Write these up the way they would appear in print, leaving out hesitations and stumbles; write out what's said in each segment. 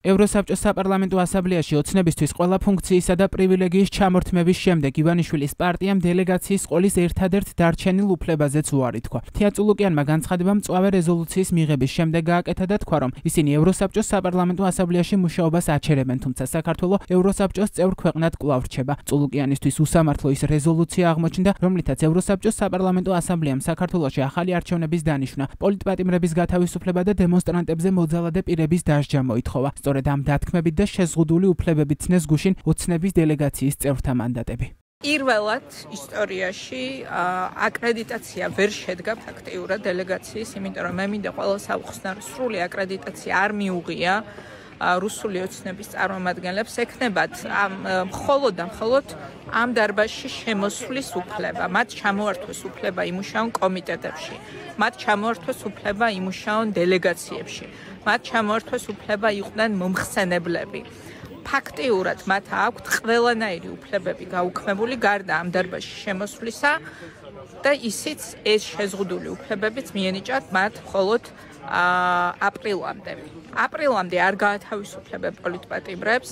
ევროსაბჭოს საპარლამენტო ასამბლეაში ოცნებისთვის ყველა ფუნქციისა და პრივილეგიის ჩამორთმევის შემდეგ ივანიშვილის პარტიამ დელეგაციის ყოლის ერთადერთ დარჩენილ უფლებაზეც უარი თქვა. თია წულუკიანმა განცხადება მწვავე რეზოლუციის მიღების შემდეგ გააკეთა და თქვა, რომ ისინი ევროსაბჭოს საპარლამენტო ასამბლეაში მუშაობას აჩერებენ, თუმცა საქართველოს ევროსაბჭოს წევრ ქვეყნად კვლავ რჩება. წულუკიანისთვის უსამართლო ის რეზოლუცია აღმოჩნდა, რომლითაც ევროსაბჭოს საპარლამენტო ასამბლეამ საქართველოში ახალი არჩევნების დანიშვნა, პოლიტპატიმრების გათავისუფლება და დემონსტრანტებზე მოძალადე პირების დასჯა მოითხოვა. სწორედ ამ დათქმებით და შეზღუდული უფლებებით ცნეს გუშინ ოცნების დელეგაციის წევრთა მანდატები. პირველად ისტორიაში აკრედიტაცია ვერ შედგა ფაქტიურად დელეგაციის, იმიტომ რომ მე მინდა ყველა საუხსნარო სრული აკრედიტაცია არ მიუღია რუსული ოცნების წარმომადგენლებს, ექნებათ მხოლოდ და მხოლოდ ამ დარბაზში შემოსვლის უფლება, მათ ჩამოართვეს უფლება იმუშაონ კომიტეტებში, მათ ჩამოართვეს უფლება იმუშაონ დელეგაციებში, მათ ჩამოართვეს უფლება იყვნენ მომხსენებლები. ფაქტიურად მათ აქვთ ყველანაირი უფლებები გაუქმებული გარდა ამ დარბაზში შემოსვლისა და ისიც ეს შეზღუდული უფლებებიც მიენიჭათ მათ მხოლოდ აპრილამდე. აპრილამდე არ გაათავისუფლებენ პოლიტპატიმრებს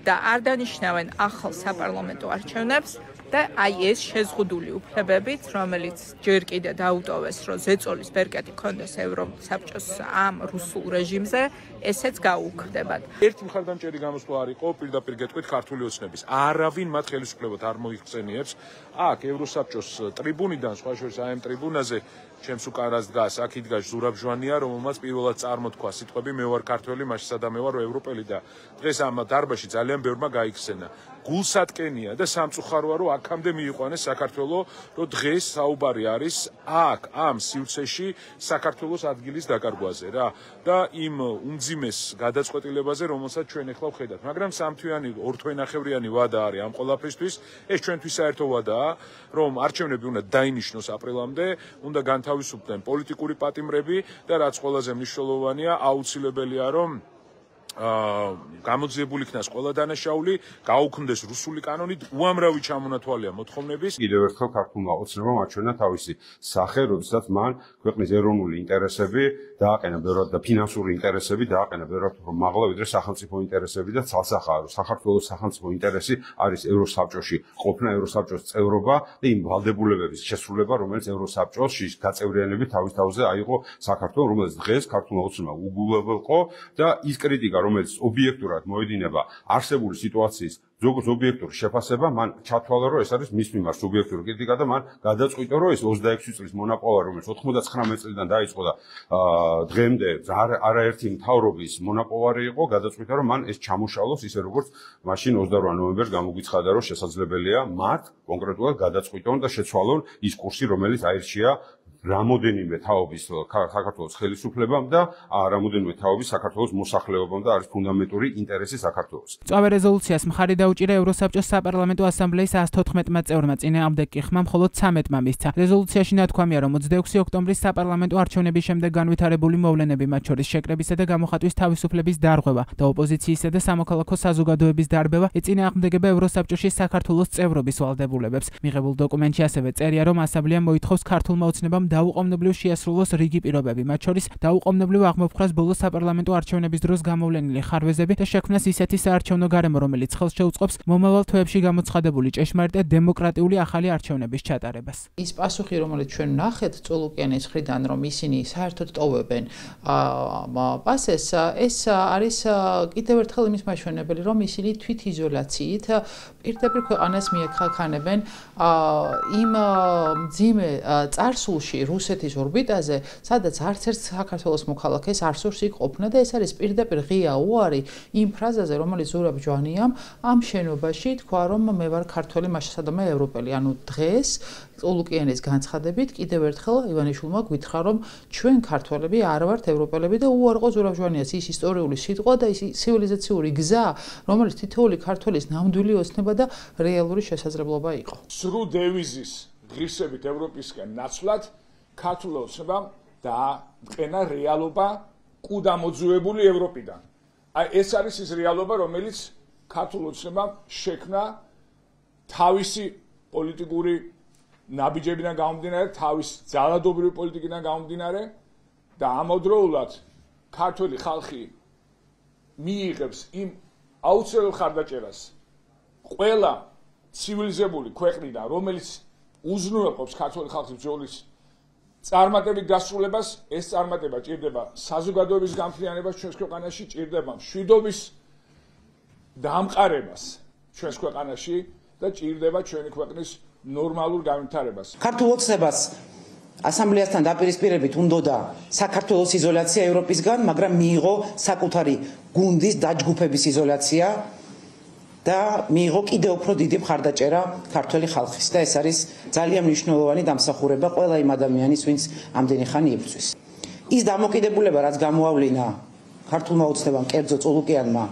და არ დანიშნავენ ახალ საპარლამენტო არჩევნებს და აი ეს შეზღუდული უფლებებით, რომელიც ჯერ კიდე დაუტოვეს, რომ ზეწოლის ბერკეტი ქონდეს ევროსაბჭოს ამ რუსულ რეჟიმზე, ესეც გაუქმდებათ. ერთი მხარდამჭერი გამოსვლა არ იყო პირდაპირ გეტყვით ქართული ოცნების. არავინ მათ ხელისუფლებად არ მოიხსენიებს. აქ ევროსაბჭოს ტრიბუნიდან, სხვა შორის აი ამ ტრიბუნაზე ჩემს უკანას დგას, აქ იდგას ზურაბ ჟვანია, რომელმაც პირველად წარმოთქვა სიტყვები მე ვარ ქართველი, მაშინ სადაც მე ვარ ევროპელი და დღეს ამ დარბაზში ძალიან ბევრმა გაიქცენა. გულსატკენია და სამწუხაროა, რომ აქამდე მიიყვანეს საქართველოს, რომ დღეს საუბარი არის აქ ამ სივრცეში საქართველოს ადგილის დაკარგვაზე რა და იმ უმძიმეს გადაწყვეტილებაზე, რომელსაც ჩვენ ახლა ვხედავთ. მაგრამ სამთვიანი, ორთვენახევრიანი ვადა არის ამ ყველაფრისთვის. ეს ჩვენთვის საერთო ვადაა, რომ არჩევნები უნდა დაინიშნოს აპრილამდე, უნდა განთავისუფლდნენ პოლიტიკური პატიმრები და რაც ყველაზე მნიშვნელოვანია, აუცილებელია, რომ გამოძიებული იქნას ყველა დანაშაული, გაუქმდეს რუსული კანონით, უამრავი ჩამონათვალია მოთხოვნების. კიდევ ერთხელ ქართულმა ოცნებამ აჩვენა თავისი სახე, როდესაც მან ქვეყნის ეროვნული ინტერესები დააყენა ბევრად და ფინანსური ინტერესები დააყენა ბევრად მაღლა, ვიდრე სახელმწიფო ინტერესები და ცალსახაა, რომ საქართველოს სახელმწიფო ინტერესი არის ევროსაბჭოში ყოფნა, ევროსაბჭოს წევრობა და იმ ვალდებულებების შესრულება, რომელიც ევროსაბჭოში გაწევრიანებით თავის თავზე აიღო საქართველოს, რომელიც დღეს ქართულმა ოცნებმა უგულებელყო და ის კრიტიკა, რომელიც ობიექტურად მოედინება არსებული სიტუაციის ზოგადად ობიექტური შეფასება, მან ჩათვალა, რომ ეს არის მის მიმართ სუბიექტური კრიტიკა და მან გადაწყვიტა, რომ ეს 26 წლის მონაპოვარი, რომელიც 99 წლიდან დაიწყო და დღემდე არაერთი მთავრობის მონაპოვარი იყო, გადაწყვიტა, რომ მან ეს ჩამოშალოს ისე როგორც მაშინ 28 ნოემბერს გამოგვიცხადა, რომ შესაძლებელია მათ კონკრეტულად გადაწყვიტონ და შეცვალონ ის კურსი, რომელიც აირჩია რამოდენიმე თაობის საქართველოს ხელისუფლებამ და რამოდენიმე თაობის საქართველოს მოსახლეობამ და არის ფუნდამენტური ინტერესი საქართველოს. მწვავე რეზოლუციას მხარი დაუჭირა ევროსაბჭოს საპარლამენტო ასამბლეის 114-მა წევრმა, წინააღმდეგ კი ხმა მხოლოდ 13-მა მისცა. რეზოლუციაში ნათქვამია, რომ 26 ოქტომბრის საპარლამენტო არჩევნების შემდეგ განვითარებული მოვლენები, მათ შორის შეკრებისა და გამოხატვის თავისუფლების დარღვევა და ოპოზიციისა და სამოქალაქო საზოგადოების დარბევა ეწინააღმდეგება ევროსაბჭოში საქართველოს წევრობის ვალდებულებებს. მიღებულ დოკუმენტში ასევე წერია, რომ ასამბლეა მოითხოვს ქართულმა ოცნებამ დაუყოვნებლივ შეასრულოს რიგი პირობები, მათ შორის დაუყოვნებლივ აღმოფხვრას ბოლო საპარლამენტო არჩევნების დროს გამოვლენილი ხარვეზები და შექმნას ისეთი საარჩევნო გარემო, რომელიც ხელს შეუწყობს მომავალ თვეებში გამოცხადებული ჭეშმარიტ და დემოკრატიული ახალი არჩევნების ჩატარებას. ის პასუხი, რომელიც ჩვენ ნახეთ წულუკიანის მხრიდან, რომ ისინი საერთოდ ტოვებენ პასეს, ეს არის კიდევ ერთხელ იმის მაჩვენებელი, რომ ისინი თვითიზოლაციით პირდაპირ ქვეყანას მიექანებენ იმ მძიმე წარსულში რუსეთის ორბიტაზე, სადაც არც ერთ საქართველოს მოქალაქეს არ სურს იქ ყოფნა და ეს არის პირდაპირ ღია უარი იმ ფრაზაზე, რომელიც ზურაბ ჟვანიამ ამ შენობაში თქვა, რომ მე ვარ ქართველი, მაშინ სადაც მე ევროპელი. ანუ დღეს წულუკიანის განცხადებით კიდევ ერთხელ ივანიშვილმა გვითხრა, რომ ჩვენ ქართველები არ ვართ ევროპელები და უარყო ზურაბ ჟვანიას ის ისტორიული სიტყვა და ის ცივილიზაციური გზა, რომელიც თითოეული ქართველის ნამდვილი ოცნება და რეალური შესაძლებლობა იყო. სრულ დევიზის ღირსებით ევროპისკენ ნაცვლად ქართულ ოცნებამ დააყენა რეალობა კუდამოძუებული ევროპიდან. აი ეს არის ის რეალობა, რომელიც ქართულ ოცნებამ შექმნა თავისი პოლიტიკური ნაბიჯებიდან გამომდინარე, თავის ძალადობრივი პოლიტიკიდან გამომდინარე და ამავდროულად ქართული ხალხი მიიღებს იმ აუცილებელ ხარდაჭერას ყველა ცივილიზებული ქვეყნიდან, რომელიც უზრუნველყოფს ქართული ხალხის ბრძოლის წარმატებით დასრულებას, ეს წარმატება ჭირდება საზოგადოების განხილვანებას ჩვენს ქვეყანაში, ჭირდება მშვიდობის დამყარებას ჩვენს ქვეყანაში და ჭირდება ჩვენი ქვეყნის ნორმალურ განვითარებას. ქართულ ოცნებას ასამბლეასთან დაპირისპირებით უნდოდა საქართველოს იზოლაცია ევროპისგან, მაგრამ მიიღო საკუთარი გუნდის დაჯგუფების იზოლაცია და მიიღო კიდევ უფრო დიდი მხარდაჭერა ქართველი ხალხის და ეს არის ძალიან მნიშვნელოვანი დამსახურება ყველა იმ ადამიანის, ვინც ამდენი ხანი იბრძვის. ის დამოკიდებულება, რაც გამოავლინა ქართულმა ოცნებამ, კერძო წულუკიანმა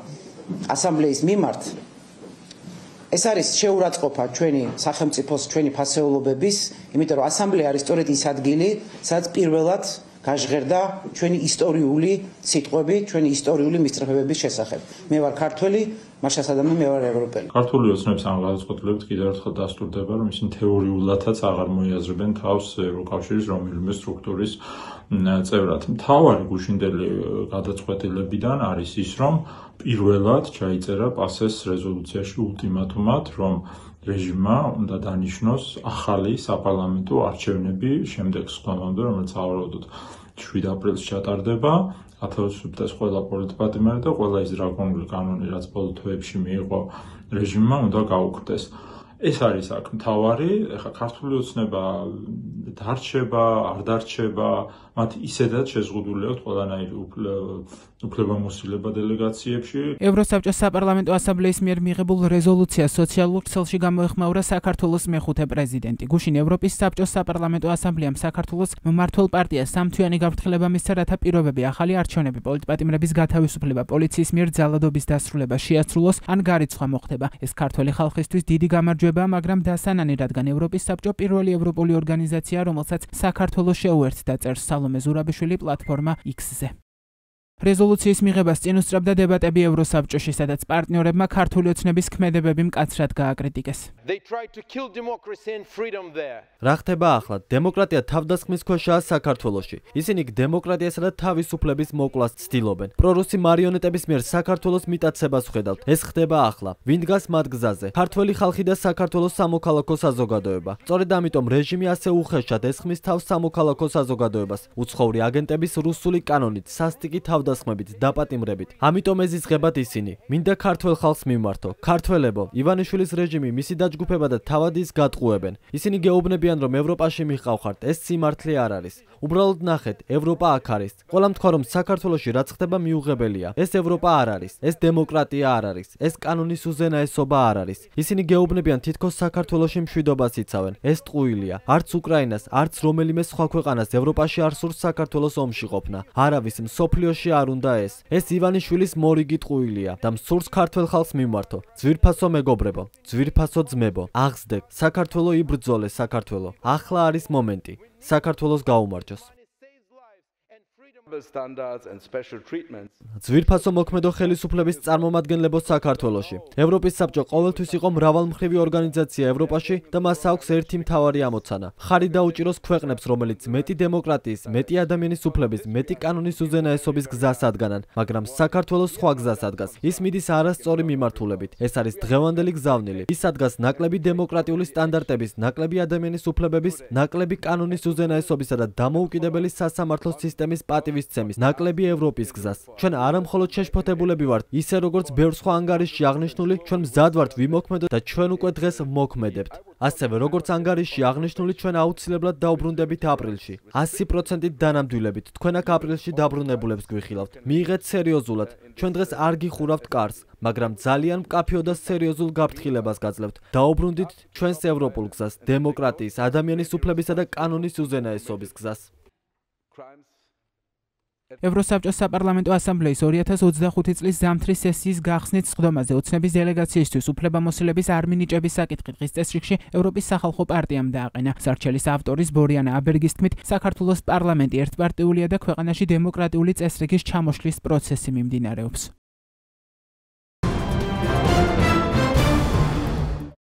ასამბლეის მიმართ, ეს არის შეურაცხყოფა ჩვენი სახელმწიფოს, ჩვენი ფასეულობების, იმიტომ რომ ასამბლეა არის სწორედ ის ადგილი, სადაც პირველად გაჟღერდა ჩვენი ისტორიული სიტყვები, ჩვენი ისტორიული მისწრაფებების შესახებ. მე ვარ ქართველი, მაშას ადამიანი, მე ვარ ევროპელი. ქართული ოცნების ამ გადაწყვეტილებით კიდევ ერთხელ დასტურდება, რომ ისინი თეორიულადაც აღარ მოიაზრებენ თავს ევროკავშირის რომელიმე სტრუქტურის წევრად. მთავარი გუშინდელი გადაწყვეტილებიდან არის ის, რომ პირველად ჩაიწერა პასეს რეზოლუციაში ულტიმატუმად, რომ რეჟიმმა უნდა დანიშნოს ახალი საპარლამენტო არჩევნები შემდეგ ხომამდე, რომელიც ავარაუდოდ 7 აპრილს ჩატარდება. ათეულს ყველა პოლიტპატიმარი და ყველა ის დრაკონული კანონი, რაც ბოლო თვეებში მიიღო რეჟიმმა, უნდა გაუქმდეს. ეს არის აქ მთავარი. ეხლა ქართული ოცნება დარჩება, არ დარჩება, მათ ისედაც შეზღუდული აქვს ყველანაირი უფლებამოსილება დელეგაციებში. ევროსაბჭოს საპარლამენტო ასამბლეის მიერ მიღებულ რეზოლუციას სოციალურ ქსელში გამოეხმაურა საქართველოს მეხუთე პრეზიდენტი. გუშინ ევროპის საბჭოს საპარლამენტო ასამბლეამ საქართველოს მმართველ პარტიას სამთვიანი გაფრთხილება მისცა, რათა პირობები, ახალი არჩევნები, პოლიტპატიმრების გათავისუფლება, პოლიციის მიერ ძალადობის დასრულება შეასრულოს ან გარიცხვა მოხდება. ეს ქართველი ხალხისთვის დიდი გამარჯვებაა, მაგრამ დასანანი, რადგან ევროპის საბჭო პირველი ევროპული ორგანიზაცია, რომელსაც საქართველოს შეუერთდა, წერს სალომე ზურაბიშვილი პლატფორმა X-ზე. რეზოლუციის მიღებას წინ უსწრებდა დებატები ევროსაბჭოში, სადაც პარტნიორებმა ქართული ოცნების ქმედებები მკაცრად გააკრიტიკეს. რა ხდება ახლა? დემოკრატია თავდასხმის ქვეშაა საქართველოში. ისინი დემოკრატიასა და თავისუფლების მოკვლას ცდილობენ. პრორუსი მარიონეტების მიერ საქართველოს მიტაცებას ვხედავთ. ეს ხდება ახლა. ვინ დგას მათ გზაზე? ქართველი ხალხი და საქართველოს სამოქალაქო საზოგადოება. სწორედ ამიტომ რეჟიმი ასე უხეშად ესხმის თავს სამოქალაქო საზოგადოებას. უცხოური აგენტების რუსული კანონით, სასტიკი თავდასხმებით, დაპატიმრებით. ამიტომ ეზიზღებათ ისინი. მინდა ქართველ ხალხს მიმართო. ქართველებო, ივანიშვილის რეჟიმი, მისი დაჯგუფება და თავად ის გატყუებენ. ისინი გეუბნებიან, რომ ევროპაში მიყავხართ. ეს სიმართლე არ არის. უბრალოდ ნახეთ, ევროპა აქ არის. ყველა თქვა, რომ საქართველოში რაც ხდება მიუღებელია. ეს ევროპა არ არის. ეს დემოკრატია არ არის. ეს კანონის უზენაესობა არ არის. ისინი გეუბნებიან, თითქოს საქართველოში მშვიდობას იცავენ. ეს ტყუილია. არც უკრაინას, არც რომელიმე სხვა ქვეყანას ევროპაში არ სურს საქართველოს ომში ყოფნა. არავის მსოფლიოში არ უნდა ეს. ეს ივანიშვილის მორიგი ტყუილია და მსურს ქართველ ხალხს მიმართო. ძვირფასო მეგობრებო, ძვირფასო ძმებო, აღზრდეთ. საქართველო იბრძოლე, საქართველო. ახლა არის მომენტი. საქართველოს გაუმარჯოს. ძვირფასო მოქმედო ხელისუფლების წარმომადგენლებო საქართველოში. ევროპის საბჭო ყოველთვის იყო მრავალმხრივი ორგანიზაცია ევროპაში და მას აქვს ერთი მთავარი ამოცანა. ხარი დაუჭიროს ქვეყნებს, რომელიც მეტი დემოკრატიის, მეტი ადამიანის უფლების, მეტი კანონის უზენაესობის გზას ადგანან, მაგრამ საქართველოს სხვა გზას ადგას. ის მიდის არასწორი მიმართულებით. ეს არის დღევანდელი გზავნილი. ის ადგას ნაკლები დემოკრატიული სტანდარტების, ნაკლები ადამიანის უფლებების, ნაკლები კანონის უზენაესობისა და დამოუკიდებელი სასამართლო სისტემის პატივის ცემის, ნაკლები ევროპის გზას. ჩვენ არამხოლოდ შეშფოთებულები ვართ, ისე როგორც ბევრ სხვა ანგარიშში აღნიშნული, ჩვენ მზად ვართ ვიმოქმედოთ და ჩვენ უკვე დღეს მოქმედებთ. ასევე როგორც ანგარიშში აღნიშნული, ჩვენ აუცილებლად დაუბრუნდებით აპრილში. 100%-ით დანამდვილებით. თქვენ აქ აპრილში დაბრუნებულებს გვიხილავთ. მიიღეთ სერიოზულად. ჩვენ დღეს არ გიხურავთ კარს, მაგრამ ძალიან მკაფიო და სერიოზულ გაფრთხილებას გაძლევთ. დაუბრუნდით ჩვენს ევროპულ გზას, დემოკრატიის, ადამიანის უფლებისა და კანონის უზენაესობის გზას. ევროსაბჭოს საპარლამენტო ასამბლეის 2025 წლის ზამთრის სესიის გახსნით სხდომაზე ოცნების დელეგაციისთვის უფლებამოსილების არ მინიჭების საკითხი დღის წესრიგში ევროპის სახალხო პარტიამ დააყენა. სარჩელის ავტორის ბორიანა აბერგის თქმით, საქართველოს პარლამენტი ერთპარტიულია და ქვეყანაში დემოკრატიული წესრიგის ჩამოშლის პროცესი მიმდინარეობს.